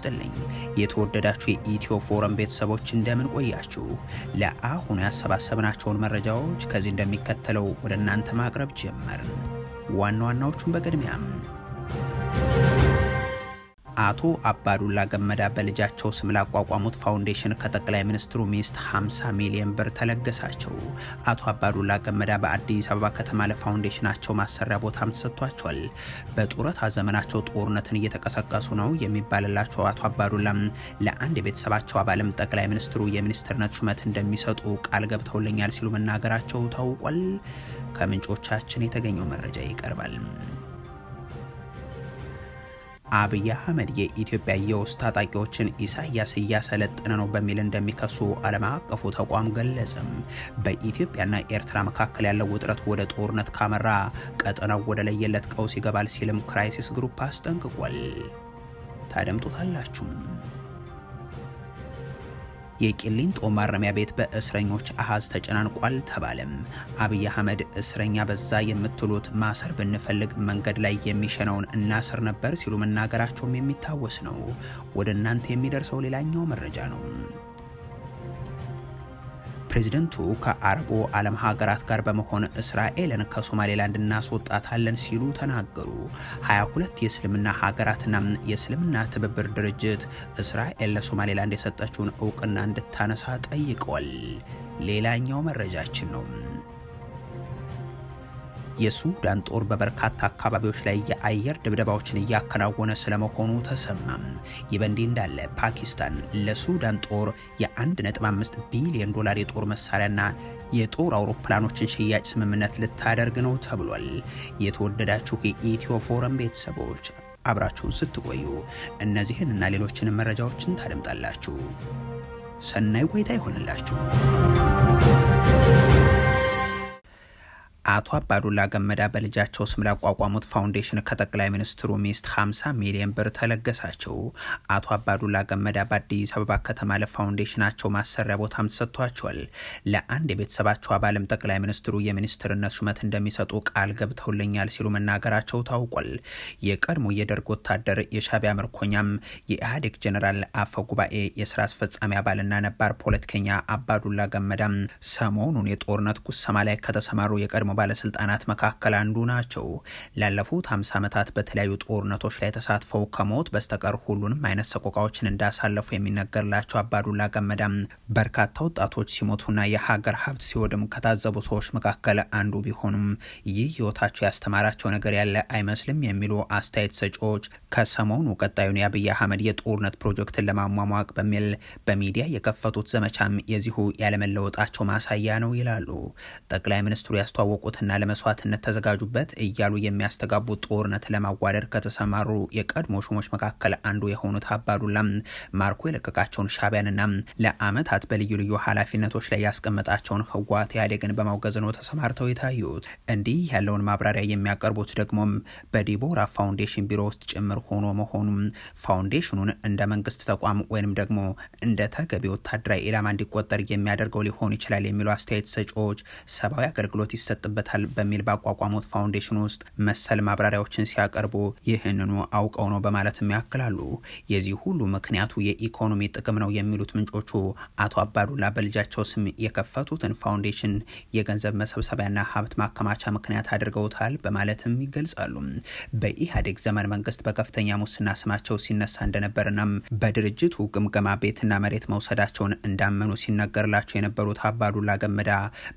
ይስጥልኝ የተወደዳችሁ የኢትዮ ፎረም ቤተሰቦች እንደምን ቆያችሁ? ለአሁኑ ያሰባሰብናቸውን መረጃዎች ከዚህ እንደሚከተለው ወደ እናንተ ማቅረብ ጀመርን። ዋና ዋናዎቹን በቅድሚያም አቶ አባዱላ ገመዳ በልጃቸው ስም ላቋቋሙት ፋውንዴሽን ከጠቅላይ ሚኒስትሩ ሚስት 50 ሚሊዮን ብር ተለገሳቸው። አቶ አባዱላ ገመዳ በአዲስ አበባ ከተማ ለፋውንዴሽናቸው ማሰሪያ ቦታም ተሰጥቷቸዋል። በጡረታ ዘመናቸው ጦርነትን እየተቀሰቀሱ ነው የሚባልላቸው አቶ አባዱላም ለአንድ የቤተሰባቸው አባልም ጠቅላይ ሚኒስትሩ የሚኒስትርነት ሹመት እንደሚሰጡ ቃል ገብተውልኛል ሲሉ መናገራቸው ታውቋል። ከምንጮቻችን የተገኘው መረጃ ይቀርባል። አብይ አህመድ የኢትዮጵያ የውስጥ ታጣቂዎችን ኢሳያስ እያሰለጠነ ነው በሚል እንደሚከሱ ዓለም አቀፉ ተቋም ገለጸም። በኢትዮጵያና ኤርትራ መካከል ያለው ውጥረት ወደ ጦርነት ካመራ ቀጠናው ወደ ለየለት ቀውስ ይገባል ሲልም ክራይሲስ ግሩፕ አስጠንቅቋል። ታደምጡታላችሁ። የቂሊንጦ ማረሚያ ቤት በእስረኞች አሃዝ ተጨናንቋል ተባለም። አብይ አህመድ እስረኛ በዛ የምትሉት ማሰር ብንፈልግ መንገድ ላይ የሚሸነውን እናስር ነበር ሲሉ መናገራቸውም የሚታወስ ነው። ወደ እናንተ የሚደርሰው ሌላኛው መረጃ ነው። ፕሬዚደንቱ ከአረቡ ዓለም ሀገራት ጋር በመሆን እስራኤልን ከሶማሌላንድ እናስወጣታለን ሲሉ ተናገሩ። 22 የእስልምና ሀገራትና የእስልምና ትብብር ድርጅት እስራኤል ለሶማሌላንድ የሰጠችውን እውቅና እንድታነሳ ጠይቀዋል። ሌላኛው መረጃችን ነው። የሱዳን ጦር በበርካታ አካባቢዎች ላይ የአየር ድብደባዎችን እያከናወነ ስለመሆኑ ተሰማም። ይህ በእንዲህ እንዳለ ፓኪስታን ለሱዳን ጦር የ1.5 ቢሊዮን ዶላር የጦር መሳሪያና የጦር አውሮፕላኖችን ሽያጭ ስምምነት ልታደርግ ነው ተብሏል። የተወደዳችሁ የኢትዮ ፎረም ቤተሰቦች አብራችሁን ስትቆዩ እነዚህን እና ሌሎችንም መረጃዎችን ታደምጣላችሁ። ሰናይ ቆይታ ይሆንላችሁ። አቶ አባዱላ ገመዳ በልጃቸው ስም ላቋቋሙት ፋውንዴሽን ከጠቅላይ ሚኒስትሩ ሚስት 50 ሚሊዮን ብር ተለገሳቸው። አቶ አባዱላ ገመዳ በአዲስ አበባ ከተማ ለፋውንዴሽናቸው ማሰሪያ ቦታም ተሰጥቷቸዋል። ለአንድ የቤተሰባቸው አባልም ጠቅላይ ሚኒስትሩ የሚኒስትርነት ሹመት እንደሚሰጡ ቃል ገብተውልኛል ሲሉ መናገራቸው ታውቋል። የቀድሞ የደርግ ወታደር የሻዕቢያ ምርኮኛም የኢህአዴግ ጀኔራል አፈ ጉባኤ የስራ አስፈጻሚ አባልና ነባር ፖለቲከኛ አባዱላ ገመዳም ሰሞኑን የጦርነት ጉሰማ ላይ ከተሰማሩ የቀድሞ ባለስልጣናት መካከል አንዱ ናቸው። ላለፉት 50 ዓመታት በተለያዩ ጦርነቶች ላይ ተሳትፈው ከሞት በስተቀር ሁሉንም አይነት ሰቆቃዎችን እንዳሳለፉ የሚነገርላቸው አባዱላ ገመዳም በርካታ ወጣቶች ሲሞቱና የሀገር ሀብት ሲወድም ከታዘቡ ሰዎች መካከል አንዱ ቢሆኑም ይህ ህይወታቸው ያስተማራቸው ነገር ያለ አይመስልም የሚሉ አስተያየት ሰጪዎች ከሰሞኑ ቀጣዩን የአብይ አህመድ የጦርነት ፕሮጀክትን ለማሟሟቅ በሚል በሚዲያ የከፈቱት ዘመቻም የዚሁ ያለመለወጣቸው ማሳያ ነው ይላሉ። ጠቅላይ ሚኒስትሩ ያስተዋወቁትና ለመስዋዕትነት ተዘጋጁበት እያሉ የሚያስተጋቡት ጦርነት ለማዋደድ ከተሰማሩ የቀድሞ ሹሞች መካከል አንዱ የሆኑት አባዱላም ማርኮ የለቀቃቸውን ሻዕቢያንና ለአመታት በልዩ ልዩ ኃላፊነቶች ላይ ያስቀመጣቸውን ህወሓት ኢህአዴግን በማውገዝ ነው ተሰማርተው የታዩት። እንዲህ ያለውን ማብራሪያ የሚያቀርቡት ደግሞም በዲቦራ ፋውንዴሽን ቢሮ ውስጥ ጭምር ሆኖ መሆኑም ፋውንዴሽኑን እንደ መንግስት ተቋም ወይንም ደግሞ እንደ ተገቢ ወታደራዊ ኢላማ እንዲቆጠር የሚያደርገው ሊሆን ይችላል የሚሉ አስተያየት ሰጪዎች ሰብአዊ አገልግሎት ይሰጥበታል በሚል ባቋቋሙት ፋውንዴሽን ውስጥ መሰል ማብራሪያዎችን ሲያቀርቡ ይህንኑ አውቀው ነው በማለትም ያክላሉ። የዚህ ሁሉ ምክንያቱ የኢኮኖሚ ጥቅም ነው የሚሉት ምንጮቹ አቶ አባዱላ በልጃቸው ስም የከፈቱትን ፋውንዴሽን የገንዘብ መሰብሰቢያና ሀብት ማከማቻ ምክንያት አድርገውታል በማለትም ይገልጻሉ። በኢህአዴግ ዘመን መንግስት በከፍተኛ ሙስና ስማቸው ሲነሳ እንደነበርና በድርጅቱ ግምገማ ቤትና መሬት መውሰዳቸውን እንዳመኑ ሲነገርላቸው የነበሩት አባዱላ ገመዳ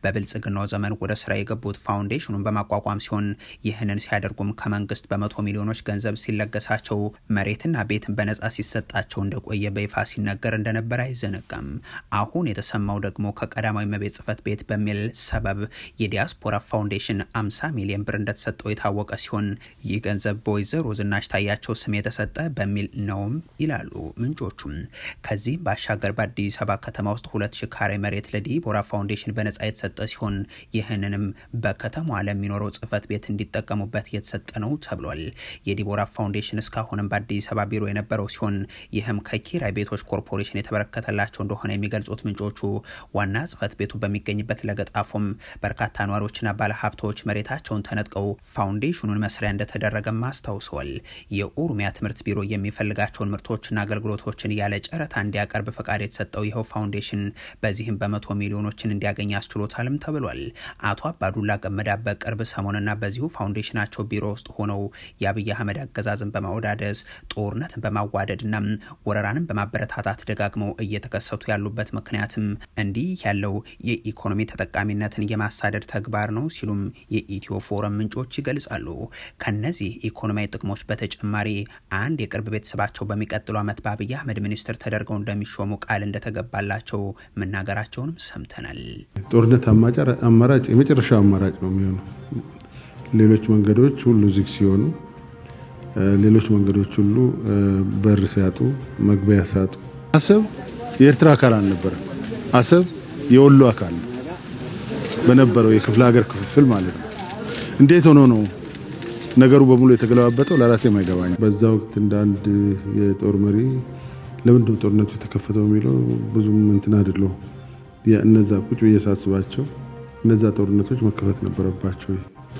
በብልጽግናው ዘመን ወደ ስራ የገቡት ፋውንዴሽኑን በማቋቋም ሲሆን ይህንን ሲያደርጉም ከመንግስት በመቶ ሚሊዮኖች ገንዘብ ሲለገሳቸው መሬትና ቤትን በነጻ ሲሰጣቸው እንደቆየ በይፋ ሲነገር እንደነበር አይዘነጋም። አሁን የተሰማው ደግሞ ከቀዳማዊ እመቤት ጽሕፈት ቤት በሚል ሰበብ የዲያስፖራ ፋውንዴሽን 50 ሚሊዮን ብር እንደተሰጠው የታወቀ ሲሆን ይህ ገንዘብ በወይዘሮ ዝናሽ ታያቸው ስም የተሰጠ በሚል ነውም ይላሉ ምንጮቹም። ከዚህ ባሻገር በአዲስ አበባ ከተማ ውስጥ 2000 ካሬ መሬት ለዲቦራ ፋውንዴሽን በነጻ የተሰጠ ሲሆን ይህንንም በከተማዋ ለሚኖረው ጽህፈት ቤት እንዲጠቀሙበት የተሰጠ ነው ተብሏል። የዲቦራ ፋውንዴሽን እስካሁንም በአዲስ አበባ ቢሮ የነበረው ሲሆን ይህም ከኪራይ ቤቶች ኮርፖሬሽን የተበረከተላቸው እንደሆነ የሚገልጹት ምንጮቹ ዋና ጽህፈት ቤቱ በሚገኝበት ለገጣፎም በርካታ ነዋሪዎችና ባለሀብቶች መሬታቸውን ተነጥቀው ፋውንዴሽኑን መስሪያ እንደተደረገም አስታውሰዋል። የኦሮሚያ ትምህርት ቢሮ የሚፈልጋቸውን ምርቶችና አገልግሎቶችን ያለ ጨረታ እንዲያቀርብ ፈቃድ የተሰጠው ይኸው ፋውንዴሽን በዚህም በመቶ ሚሊዮኖችን እንዲያገኝ አስችሎታልም ተብሏል። አቶ አባዱላ ገመዳ በቅርብ ሰሞንና በዚሁ ፋውንዴሽናቸው ቢሮ ውስጥ ሆነው የአብይ አህመድ አገዛዝን በማወዳደስ ጦርነትን በማዋደድና ወረራንን በማበረታታት ደጋግመው እየተከሰቱ ያሉበት ምክንያትም እንዲህ ያለው የኢኮኖሚ ተጠቃሚነትን የማሳደድ ተግባር ነው ሲሉም የኢትዮ ፎረም ምንጮች ይገልጻሉ። ከነዚህ ኢኮኖሚያዊ ጥቅሞች በተጨማሪ አንድ የቅርብ ቤተሰባቸው በሚቀጥለው ዓመት በአብይ አህመድ ሚኒስትር ተደርገው እንደሚሾሙ ቃል እንደተገባላቸው መናገራቸውንም ሰምተናል። ጦርነት አማራጭ የመጨረሻው አማራጭ ነው የሚሆነው። ሌሎች መንገዶች ሁሉ ዝግ ሲሆኑ፣ ሌሎች መንገዶች ሁሉ በር ሲያጡ፣ መግቢያ ሲያጡ፣ አሰብ የኤርትራ አካል አልነበረም። አሰብ የወሎ አካል ነው በነበረው የክፍለ ሀገር ክፍፍል ማለት ነው። እንዴት ሆኖ ነው ነገሩ በሙሉ የተገለባበጠው? ለራሴ የማይገባኝ። በዛ ወቅት እንደ አንድ የጦር መሪ ለምንድን ነው ጦርነቱ የተከፈተው የሚለው ብዙም እንትን አይደለው። እነዛ ቁጭ ብዬ ሳስባቸው እነዛ ጦርነቶች መከፈት ነበረባቸው።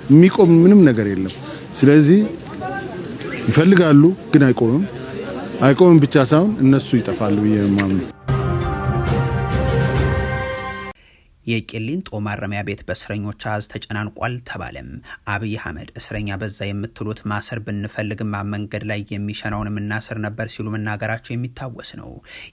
የሚቆም ምንም ነገር የለም። ስለዚህ ይፈልጋሉ ግን አይቆምም ብቻ ሳይሆን እነሱ ይጠፋሉ ብዬ የማምነው። የቂሊንጦ ማረሚያ ቤት በእስረኞች አዝ ተጨናንቋል ተባለም። አብይ አህመድ እስረኛ በዛ የምትሉት ማሰር ብንፈልግማ መንገድ ላይ የሚሸናውን የምናስር ነበር ሲሉ መናገራቸው የሚታወስ ነው።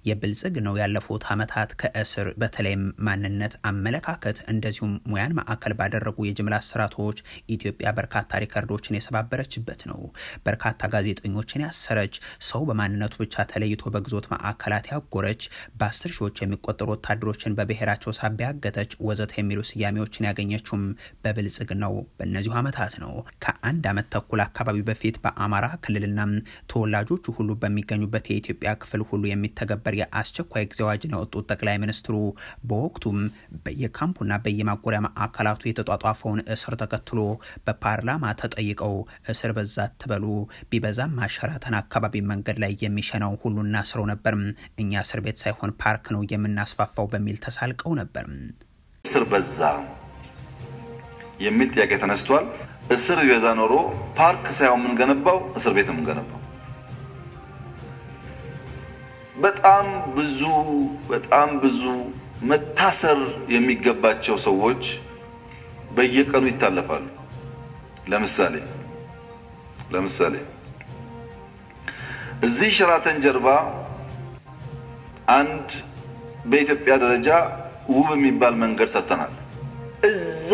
የብልጽግናው ያለፉት ዓመታት ከእስር በተለይም ማንነት፣ አመለካከት እንደዚሁም ሙያን ማዕከል ባደረጉ የጅምላ እስራቶች ኢትዮጵያ በርካታ ሪከርዶችን የሰባበረችበት ነው። በርካታ ጋዜጠኞችን ያሰረች፣ ሰው በማንነቱ ብቻ ተለይቶ በግዞት ማዕከላት ያጎረች፣ በ10 ሺዎች የሚቆጠሩ ወታደሮችን በብሔራቸው ሳቢያ ያገተ ወዘተ የሚሉ ስያሜዎችን ያገኘችውም በብልጽግናው በእነዚሁ ዓመታት ነው። ከአንድ ዓመት ተኩል አካባቢ በፊት በአማራ ክልልና ተወላጆቹ ሁሉ በሚገኙበት የኢትዮጵያ ክፍል ሁሉ የሚተገበር የአስቸኳይ ጊዜ አዋጅን ያወጡት ጠቅላይ ሚኒስትሩ በወቅቱም በየካምፑና በየማጎሪያ ማዕከላቱ የተጧጧፈውን እስር ተከትሎ በፓርላማ ተጠይቀው እስር በዛ ትበሉ ቢበዛም ማሸራተን አካባቢ መንገድ ላይ የሚሸናው ሁሉ እናስረው ነበር፣ እኛ እስር ቤት ሳይሆን ፓርክ ነው የምናስፋፋው በሚል ተሳልቀው ነበር። እስር በዛ የሚል ጥያቄ ተነስቷል። እስር ቢበዛ ኖሮ ፓርክ ሳይሆን የምንገነባው እስር ቤት የምንገነባው። በጣም ብዙ መታሰር የሚገባቸው ሰዎች በየቀኑ ይታለፋሉ። ለምሳሌ እዚህ ሸራተን ጀርባ አንድ በኢትዮጵያ ደረጃ ውብ የሚባል መንገድ ሰርተናል። እዛ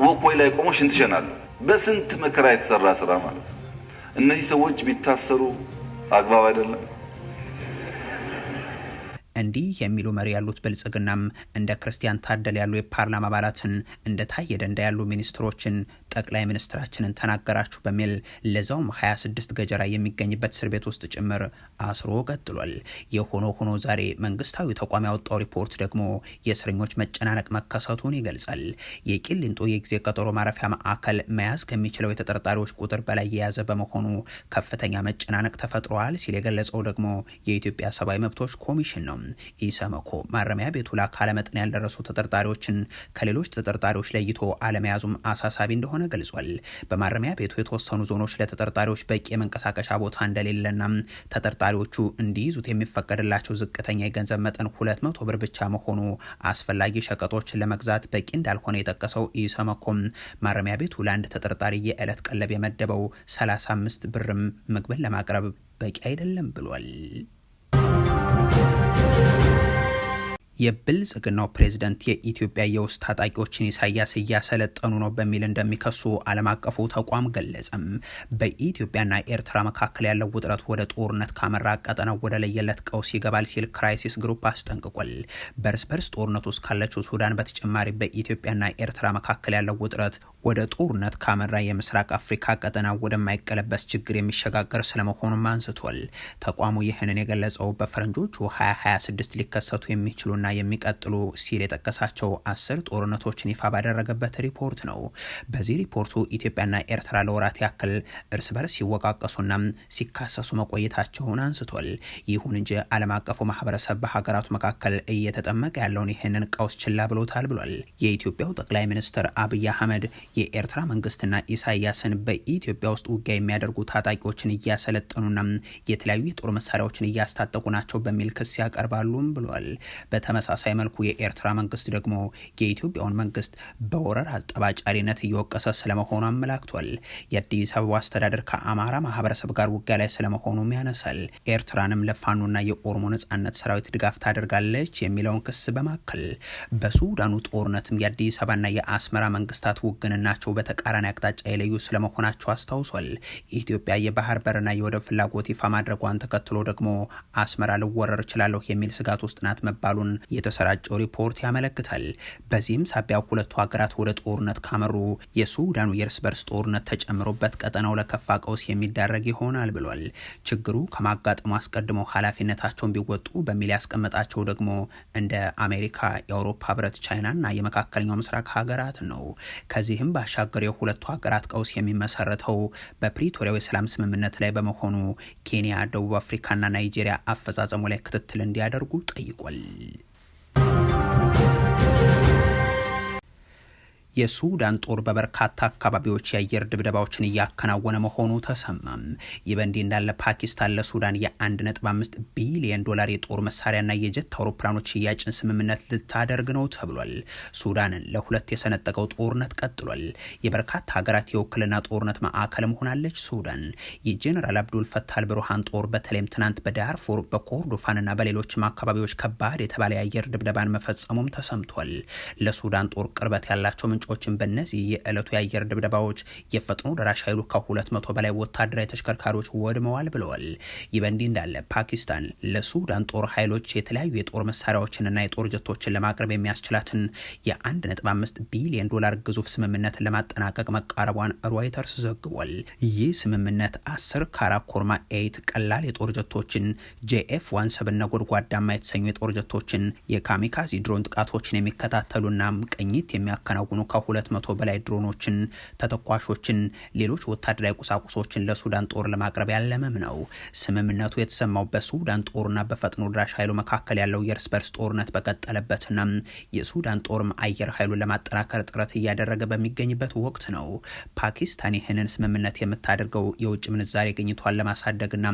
ወኮይ ላይ ቆሞ ሽንት ይሸናል። በስንት መከራ የተሰራ ስራ ማለት ነው። እነዚህ ሰዎች ቢታሰሩ አግባብ አይደለም። እንዲህ የሚሉ መሪ ያሉት ብልጽግናም እንደ ክርስቲያን ታደል ያሉ የፓርላማ አባላትን እንደ ታየ ደንዳ ያሉ ሚኒስትሮችን ጠቅላይ ሚኒስትራችንን ተናገራችሁ በሚል ለዛውም 26 ገጀራ የሚገኝበት እስር ቤት ውስጥ ጭምር አስሮ ቀጥሏል። የሆኖ ሆኖ ዛሬ መንግስታዊ ተቋም ያወጣው ሪፖርት ደግሞ የእስረኞች መጨናነቅ መከሰቱን ይገልጻል። የቂሊንጦ የጊዜ ቀጠሮ ማረፊያ ማዕከል መያዝ ከሚችለው የተጠርጣሪዎች ቁጥር በላይ የያዘ በመሆኑ ከፍተኛ መጨናነቅ ተፈጥሯል ሲል የገለጸው ደግሞ የኢትዮጵያ ሰብአዊ መብቶች ኮሚሽን ነው። ኢሰመኮ ማረሚያ ቤቱ ለአካለ መጠን ያልደረሱ ተጠርጣሪዎችን ከሌሎች ተጠርጣሪዎች ለይቶ አለመያዙም አሳሳቢ እንደሆነ ገልጿል። በማረሚያ ቤቱ የተወሰኑ ዞኖች ለተጠርጣሪዎች በቂ የመንቀሳቀሻ ቦታ እንደሌለና ተጠርጣሪዎቹ እንዲይዙት የሚፈቀድላቸው ዝቅተኛ የገንዘብ መጠን 200 ብር ብቻ መሆኑ አስፈላጊ ሸቀጦችን ለመግዛት በቂ እንዳልሆነ የጠቀሰው ኢሰመኮም ማረሚያ ቤቱ ለአንድ ተጠርጣሪ የዕለት ቀለብ የመደበው 35 ብርም ምግብን ለማቅረብ በቂ አይደለም ብሏል። የብልጽግናው ፕሬዝዳንት የኢትዮጵያ የውስጥ ታጣቂዎችን ኢሳያስ እያሰለጠኑ ነው በሚል እንደሚከሱ ዓለም አቀፉ ተቋም ገለጸም። በኢትዮጵያና ኤርትራ መካከል ያለው ውጥረት ወደ ጦርነት ካመራ ቀጠናው ወደ ለየለት ቀውስ ይገባል ሲል ክራይሲስ ግሩፕ አስጠንቅቋል። በርስ ጦርነት ውስጥ ካለችው ሱዳን በተጨማሪ በኢትዮጵያና ኤርትራ መካከል ያለው ውጥረት ወደ ጦርነት ካመራ የምስራቅ አፍሪካ ቀጠና ወደማይቀለበስ ችግር የሚሸጋገር ስለመሆኑም አንስቷል። ተቋሙ ይህንን የገለጸው በፈረንጆቹ 2026 ሊከሰቱ የሚችሉና የሚቀጥሉ ሲል የጠቀሳቸው 10 ጦርነቶችን ይፋ ባደረገበት ሪፖርት ነው። በዚህ ሪፖርቱ ኢትዮጵያና ኤርትራ ለወራት ያክል እርስ በርስ ሲወቃቀሱና ሲካሰሱ መቆየታቸውን አንስቷል። ይሁን እንጂ ዓለም አቀፉ ማህበረሰብ በሀገራቱ መካከል እየተጠመቀ ያለውን ይህንን ቀውስ ችላ ብሎታል ብሏል። የኢትዮጵያው ጠቅላይ ሚኒስትር አብይ አህመድ የኤርትራ መንግስትና ኢሳያስን በኢትዮጵያ ውስጥ ውጊያ የሚያደርጉ ታጣቂዎችን እያሰለጠኑና የተለያዩ የጦር መሳሪያዎችን እያስታጠቁ ናቸው በሚል ክስ ያቀርባሉም ብሏል። በተመሳሳይ መልኩ የኤርትራ መንግስት ደግሞ የኢትዮጵያውን መንግስት በወረራ ጠባጫሪነት እየወቀሰ ስለመሆኑ አመላክቷል። የአዲስ አበባ አስተዳደር ከአማራ ማህበረሰብ ጋር ውጊያ ላይ ስለመሆኑም ያነሳል። ኤርትራንም ለፋኖና የኦሮሞ ነጻነት ሰራዊት ድጋፍ ታደርጋለች የሚለውን ክስ በማከል በሱዳኑ ጦርነትም የአዲስ አበባና የአስመራ መንግስታት ውግንናቸው በተቃራኒ አቅጣጫ የለዩ ስለመሆናቸው አስታውሷል። ኢትዮጵያ የባህር በርና የወደብ ፍላጎት ይፋ ማድረጓን ተከትሎ ደግሞ አስመራ ልወረር እችላለሁ የሚል ስጋት ውስጥ ናት መባሉን የተሰራጨው ሪፖርት ያመለክታል። በዚህም ሳቢያ ሁለቱ ሀገራት ወደ ጦርነት ካመሩ የሱዳኑ የእርስ በርስ ጦርነት ተጨምሮበት ቀጠናው ለከፋ ቀውስ የሚዳረግ ይሆናል ብሏል። ችግሩ ከማጋጠሙ አስቀድመው ኃላፊነታቸውን ቢወጡ በሚል ያስቀመጣቸው ደግሞ እንደ አሜሪካ፣ የአውሮፓ ህብረት፣ ቻይናና የመካከለኛው ምስራቅ ሀገራት ነው። ከዚህም ባሻገር የሁለቱ ሀገራት ቀውስ የሚመሰረተው በፕሪቶሪያው የሰላም ስምምነት ላይ በመሆኑ ኬንያ፣ ደቡብ አፍሪካና ናይጄሪያ አፈጻጸሙ ላይ ክትትል እንዲያደርጉ ጠይቋል። የሱዳን ጦር በበርካታ አካባቢዎች የአየር ድብደባዎችን እያከናወነ መሆኑ ተሰማም። ይህ በእንዲህ እንዳለ ፓኪስታን ለሱዳን የ1.5 ቢሊዮን ዶላር የጦር መሳሪያና የጀት አውሮፕላኖች ሽያጭን ስምምነት ልታደርግ ነው ተብሏል። ሱዳንን ለሁለት የሰነጠቀው ጦርነት ቀጥሏል። የበርካታ ሀገራት የውክልና ጦርነት ማዕከልም ሆናለች ሱዳን። የጄኔራል አብዱል ፈታህ አልቡርሃን ጦር በተለይም ትናንት በዳርፉር በኮርዶፋንና በሌሎችም አካባቢዎች ከባድ የተባለ የአየር ድብደባን መፈጸሙም ተሰምቷል። ለሱዳን ጦር ቅርበት ያላቸው ምንጮችን በእነዚህ የዕለቱ የአየር ድብደባዎች የፈጥኖ ደራሽ ኃይሉ ከ200 በላይ ወታደራዊ ተሽከርካሪዎች ወድመዋል ብለዋል። ይህ በእንዲህ እንዳለ ፓኪስታን ለሱዳን ጦር ኃይሎች የተለያዩ የጦር መሳሪያዎችንና የጦር ጀቶችን ለማቅረብ የሚያስችላትን የ1.5 ቢሊዮን ዶላር ግዙፍ ስምምነትን ለማጠናቀቅ መቃረቧን ሮይተርስ ዘግቧል። ይህ ስምምነት 10 ካራኮርማ 8 ቀላል የጦር ጀቶችን፣ JF-17 ነጎድጓዳማ የተሰኙ የጦር ጀቶችን፣ የካሚካዚ ድሮን ጥቃቶችን የሚከታተሉና ቅኝት የሚያከናውኑ ከ200 በላይ ድሮኖችን፣ ተተኳሾችን፣ ሌሎች ወታደራዊ ቁሳቁሶችን ለሱዳን ጦር ለማቅረብ ያለመም ነው። ስምምነቱ የተሰማው በሱዳን ጦርና በፈጥኖ ድራሽ ኃይሉ መካከል ያለው የእርስ በርስ ጦርነት በቀጠለበትና የሱዳን ጦርም አየር ኃይሉን ለማጠናከር ጥረት እያደረገ በሚገኝበት ወቅት ነው። ፓኪስታን ይህንን ስምምነት የምታደርገው የውጭ ምንዛሬ ግኝቷን ለማሳደግና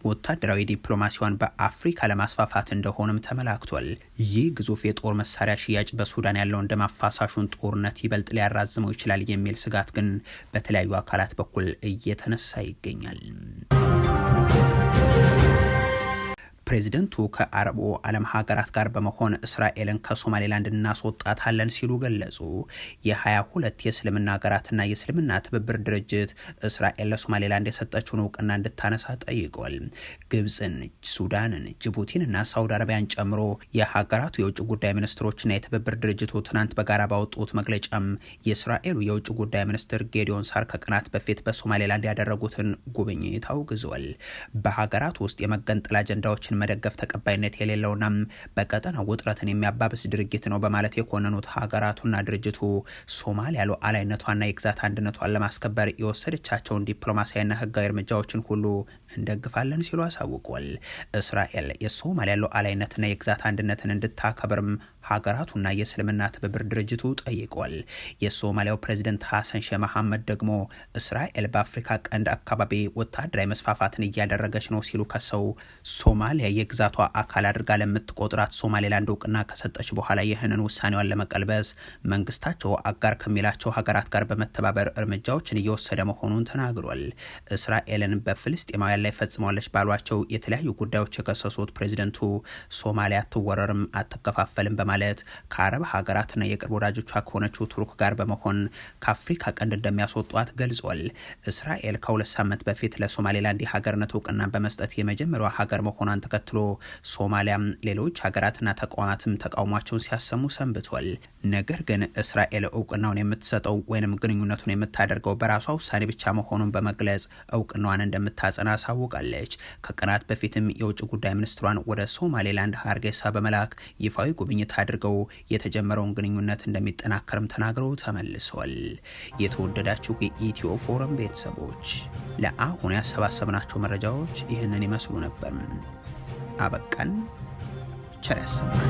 ወታደራዊ ዲፕሎማሲዋን በአፍሪካ ለማስፋፋት እንደሆነም ተመላክቷል። ይህ ግዙፍ የጦር መሳሪያ ሽያጭ በሱዳን ያለውን ደም አፋሳሹን ጦርነት ይበልጥ ሊያራዝመው ይችላል የሚል ስጋት ግን በተለያዩ አካላት በኩል እየተነሳ ይገኛል። ፕሬዚደንቱ ከአረቡ ዓለም ሀገራት ጋር በመሆን እስራኤልን ከሶማሌላንድ እናስወጣታለን ሲሉ ገለጹ። የ22 የእስልምና ሀገራትና የእስልምና ትብብር ድርጅት እስራኤል ለሶማሌላንድ የሰጠችውን እውቅና እንድታነሳ ጠይቋል። ግብፅን፣ ሱዳንን፣ ጅቡቲንና ሳውዲ አረቢያን ጨምሮ የሀገራቱ የውጭ ጉዳይ ሚኒስትሮችና የትብብር ድርጅቱ ትናንት በጋራ ባወጡት መግለጫም የእስራኤሉ የውጭ ጉዳይ ሚኒስትር ጌዲዮን ሳር ከቀናት በፊት በሶማሌላንድ ያደረጉትን ጉብኝት አውግዟል። በሀገራት ውስጥ የመገንጠል አጀንዳዎችን መደገፍ ተቀባይነት የሌለውና በቀጠናው ውጥረትን የሚያባብስ ድርጊት ነው በማለት የኮነኑት ሀገራቱና ድርጅቱ ሶማሊያ ሉዓላዊነቷና የግዛት አንድነቷን ለማስከበር የወሰደቻቸውን ዲፕሎማሲያዊና ሕጋዊ እርምጃዎችን ሁሉ እንደግፋለን ሲሉ አሳውቋል። እስራኤል የሶማሊያ ሉዓላዊነትና የግዛት አንድነትን እንድታከብርም ሀገራቱና የእስልምና ትብብር ድርጅቱ ጠይቋል። የሶማሊያው ፕሬዚደንት ሐሰን ሼህ መሐመድ ደግሞ እስራኤል በአፍሪካ ቀንድ አካባቢ ወታደራዊ መስፋፋትን እያደረገች ነው ሲሉ ከሰው ሶማሊያ የግዛቷ አካል አድርጋ ለምትቆጥራት ሶማሌላንድ እውቅና ከሰጠች በኋላ ይህንን ውሳኔዋን ለመቀልበስ መንግስታቸው አጋር ከሚላቸው ሀገራት ጋር በመተባበር እርምጃዎችን እየወሰደ መሆኑን ተናግሯል። እስራኤልን በፍልስጤማውያን ላይ ፈጽመዋለች ባሏቸው የተለያዩ ጉዳዮች የከሰሱት ፕሬዚደንቱ ሶማሊያ አትወረርም፣ አትከፋፈልም በማለት በማለት ከአረብ ሀገራትና የቅርብ ወዳጆቿ ከሆነችው ቱርክ ጋር በመሆን ከአፍሪካ ቀንድ እንደሚያስወጧት ገልጿል። እስራኤል ከ2 ሳምንት በፊት ለሶማሌላንድ የሀገርነት እውቅና በመስጠት የመጀመሪያዋ ሀገር መሆኗን ተከትሎ ሶማሊያም ሌሎች ሀገራትና ተቋማትም ተቃውሟቸውን ሲያሰሙ ሰንብቷል። ነገር ግን እስራኤል እውቅናውን የምትሰጠው ወይንም ግንኙነቱን የምታደርገው በራሷ ውሳኔ ብቻ መሆኑን በመግለጽ እውቅናዋን እንደምታጸና አሳውቃለች። ከቀናት በፊትም የውጭ ጉዳይ ሚኒስትሯን ወደ ሶማሌላንድ ሀርጌሳ በመላክ ይፋዊ ጉብኝት አድርገው የተጀመረውን ግንኙነት እንደሚጠናከርም ተናግረው ተመልሰዋል። የተወደዳችሁ የኢትዮ ፎረም ቤተሰቦች ለአሁን ያሰባሰብናቸው መረጃዎች ይህንን ይመስሉ ነበር። አበቃን። ቸር ያሰማን።